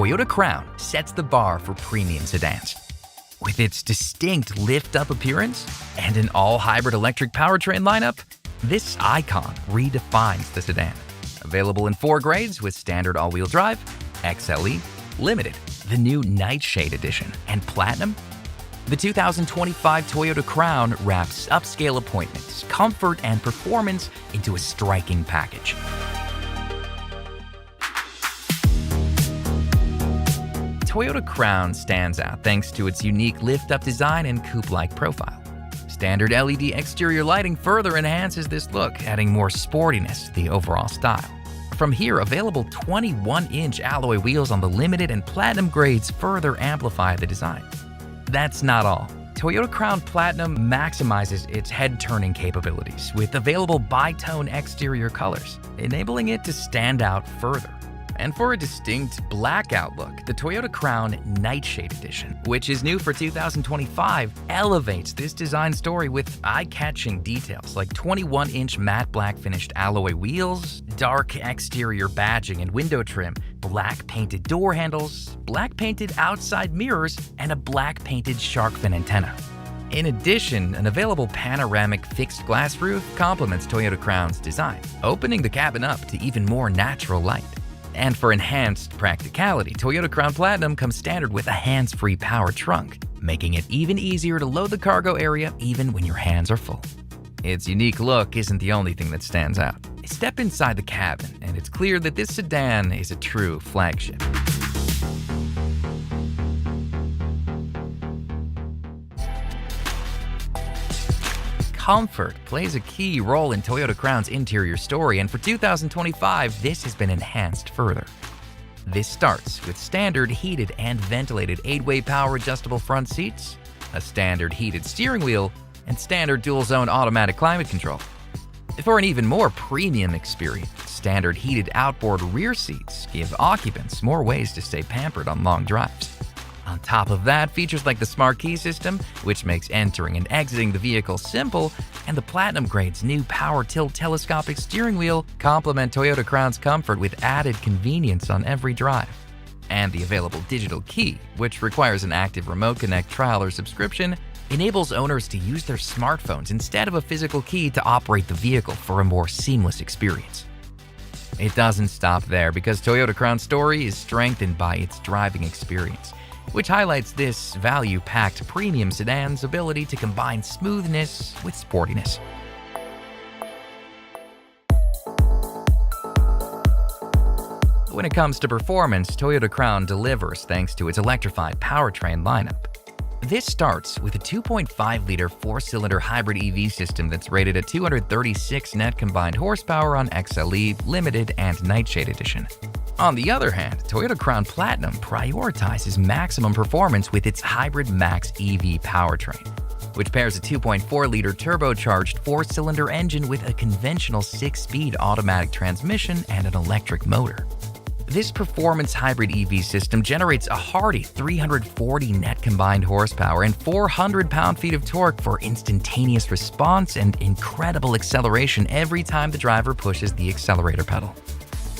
Toyota Crown sets the bar for premium sedans. With its distinct lift-up appearance and an all-hybrid electric powertrain lineup, this icon redefines the sedan. Available in 4 grades with standard all-wheel drive, XLE, Limited, the new Nightshade Edition, and Platinum, the 2025 Toyota Crown wraps upscale appointments, comfort, and performance into a striking package. Toyota Crown stands out thanks to its unique lift-up design and coupe-like profile. Standard LED exterior lighting further enhances this look, adding more sportiness to the overall style. From here, available 21-inch alloy wheels on the Limited and Platinum grades further amplify the design. That's not all. Toyota Crown Platinum maximizes its head-turning capabilities with available bi-tone exterior colors, enabling it to stand out further. And for a distinct blackout look, the Toyota Crown Nightshade Edition, which is new for 2025, elevates this design story with eye-catching details like 21-inch matte black finished alloy wheels, dark exterior badging and window trim, black painted door handles, black painted outside mirrors, and a black painted shark fin antenna. In addition, an available panoramic fixed glass roof complements Toyota Crown's design, opening the cabin up to even more natural light. And for enhanced practicality, Toyota Crown Platinum comes standard with a hands-free power trunk, making it even easier to load the cargo area even when your hands are full. Its unique look isn't the only thing that stands out. Step inside the cabin, and it's clear that this sedan is a true flagship. Comfort plays a key role in Toyota Crown's interior story, and for 2025, this has been enhanced further. This starts with standard heated and ventilated 8-way power adjustable front seats, a standard heated steering wheel, and standard dual-zone automatic climate control. For an even more premium experience, standard heated outboard rear seats give occupants more ways to stay pampered on long drives. On top of that, features like the Smart Key system, which makes entering and exiting the vehicle simple, and the Platinum grade's new power tilt telescopic steering wheel complement Toyota Crown's comfort with added convenience on every drive. And the available digital key, which requires an active Remote Connect trial or subscription, enables owners to use their smartphones instead of a physical key to operate the vehicle for a more seamless experience. It doesn't stop there, because Toyota Crown's story is strengthened by its driving experience, which highlights this value-packed premium sedan's ability to combine smoothness with sportiness. When it comes to performance, Toyota Crown delivers thanks to its electrified powertrain lineup. This starts with a 2.5-liter 4-cylinder hybrid EV system that's rated at 236 net combined horsepower on XLE, Limited, and Nightshade Edition. On the other hand, Toyota Crown Platinum prioritizes maximum performance with its Hybrid Max EV powertrain, which pairs a 2.4-liter turbocharged 4-cylinder engine with a conventional 6-speed automatic transmission and an electric motor. This performance hybrid EV system generates a hearty 340 net combined horsepower and 400 pound-feet of torque for instantaneous response and incredible acceleration every time the driver pushes the accelerator pedal.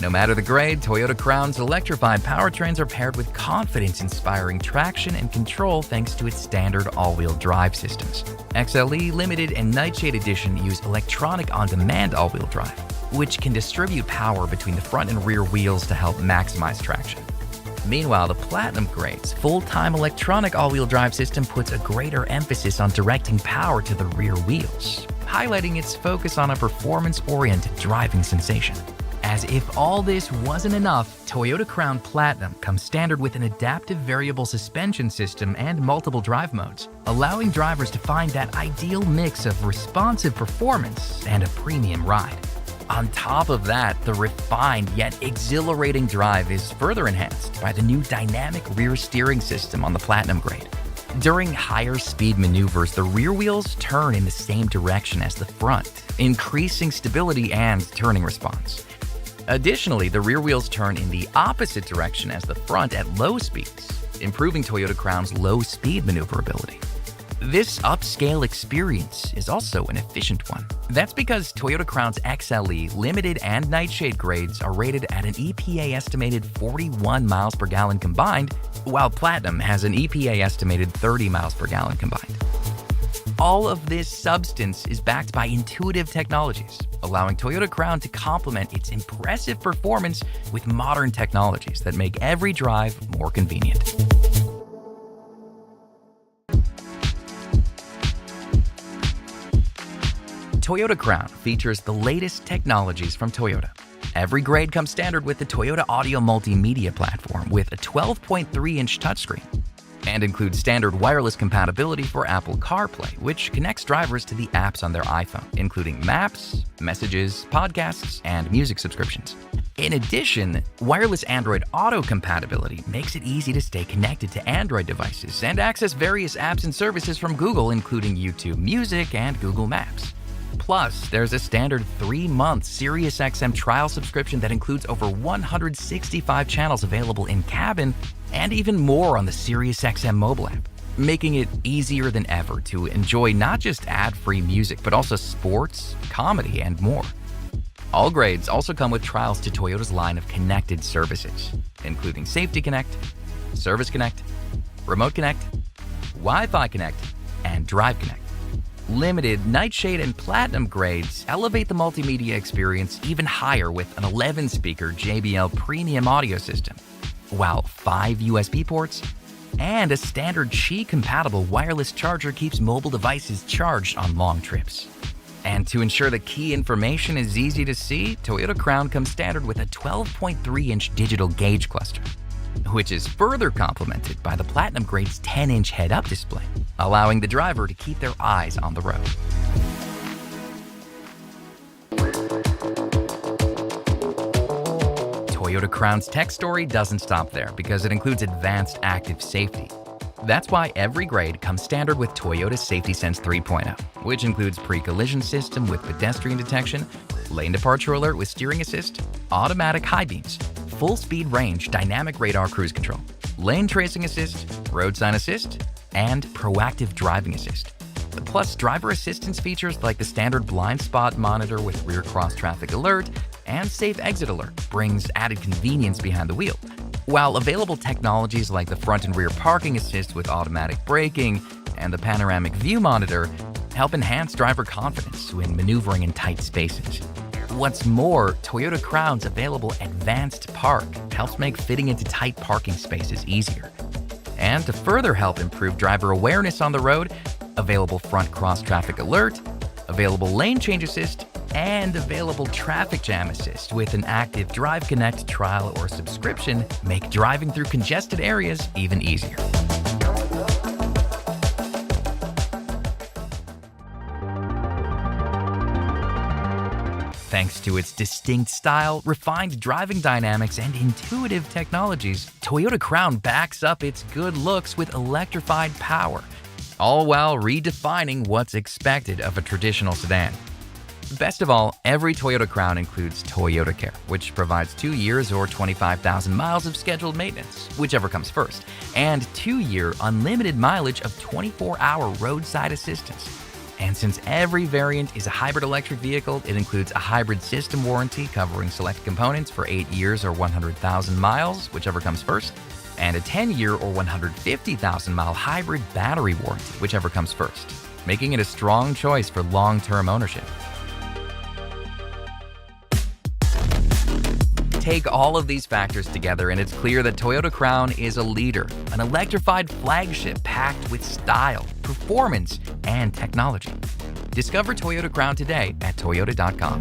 No matter the grade, Toyota Crown's electrified powertrains are paired with confidence-inspiring traction and control thanks to its standard all-wheel drive systems. XLE, Limited, and Nightshade Edition use electronic on-demand all-wheel drive, which can distribute power between the front and rear wheels to help maximize traction. Meanwhile, the Platinum grade's full-time electronic all-wheel drive system puts a greater emphasis on directing power to the rear wheels, highlighting its focus on a performance-oriented driving sensation. As if all this wasn't enough, Toyota Crown Platinum comes standard with an adaptive variable suspension system and multiple drive modes, allowing drivers to find that ideal mix of responsive performance and a premium ride. On top of that, the refined yet exhilarating drive is further enhanced by the new dynamic rear steering system on the Platinum grade. During higher speed maneuvers, the rear wheels turn in the same direction as the front, increasing stability and turning response. Additionally, the rear wheels turn in the opposite direction as the front at low speeds, improving Toyota Crown's low-speed maneuverability. This upscale experience is also an efficient one. That's because Toyota Crown's XLE Limited and Nightshade grades are rated at an EPA estimated 41 miles per gallon combined, while Platinum has an EPA estimated 30 miles per gallon combined. All of this substance is backed by intuitive technologies, allowing Toyota Crown to complement its impressive performance with modern technologies that make every drive more convenient. Toyota Crown features the latest technologies from Toyota. Every grade comes standard with the Toyota Audio Multimedia platform with a 12.3-inch touchscreen, and includes standard wireless compatibility for Apple CarPlay, which connects drivers to the apps on their iPhone, including Maps, Messages, Podcasts, and music subscriptions. In addition, wireless Android Auto compatibility makes it easy to stay connected to Android devices and access various apps and services from Google, including YouTube Music and Google Maps. Plus, there's a standard 3-month SiriusXM trial subscription that includes over 165 channels available in cabin and even more on the SiriusXM mobile app, making it easier than ever to enjoy not just ad-free music, but also sports, comedy, and more. All grades also come with trials to Toyota's line of connected services, including Safety Connect, Service Connect, Remote Connect, Wi-Fi Connect, and Drive Connect. Limited, Nightshade, and Platinum grades elevate the multimedia experience even higher with an 11-speaker JBL premium audio system, while 5 USB ports and a standard Qi-compatible wireless charger keeps mobile devices charged on long trips. And to ensure the key information is easy to see, Toyota Crown comes standard with a 12.3-inch digital gauge cluster, which is further complemented by the Platinum grade's 10-inch head-up display, allowing the driver to keep their eyes on the road. Toyota Crown's tech story doesn't stop there because it includes advanced active safety. That's why every grade comes standard with Toyota Safety Sense 3.0, which includes pre-collision system with pedestrian detection, lane departure alert with steering assist, automatic high beams, full speed range dynamic radar cruise control, lane tracing assist, road sign assist, and proactive driving assist. Plus, driver assistance features like the standard blind spot monitor with rear cross traffic alert and safe exit alert brings added convenience behind the wheel, while available technologies like the front and rear parking assist with automatic braking and the panoramic view monitor help enhance driver confidence when maneuvering in tight spaces. What's more, Toyota Crown's available Advanced Park helps make fitting into tight parking spaces easier. And to further help improve driver awareness on the road, available front cross traffic alert, available lane change assist, and available traffic jam assist with an active Drive Connect trial or subscription make driving through congested areas even easier. Thanks to its distinct style, refined driving dynamics, and intuitive technologies, Toyota Crown backs up its good looks with electrified power, all while redefining what's expected of a traditional sedan. Best of all, every Toyota Crown includes Toyota Care, which provides 2 years or 25,000 miles of scheduled maintenance, whichever comes first, and 2-year unlimited mileage of 24-hour roadside assistance. And since every variant is a hybrid electric vehicle, it includes a hybrid system warranty covering select components for 8 years or 100,000 miles, whichever comes first, and a 10-year or 150,000-mile hybrid battery warranty, whichever comes first, making it a strong choice for long-term ownership. Take all of these factors together and it's clear that Toyota Crown is a leader, an electrified flagship packed with style, performance, and technology. Discover Toyota Crown today at toyota.com.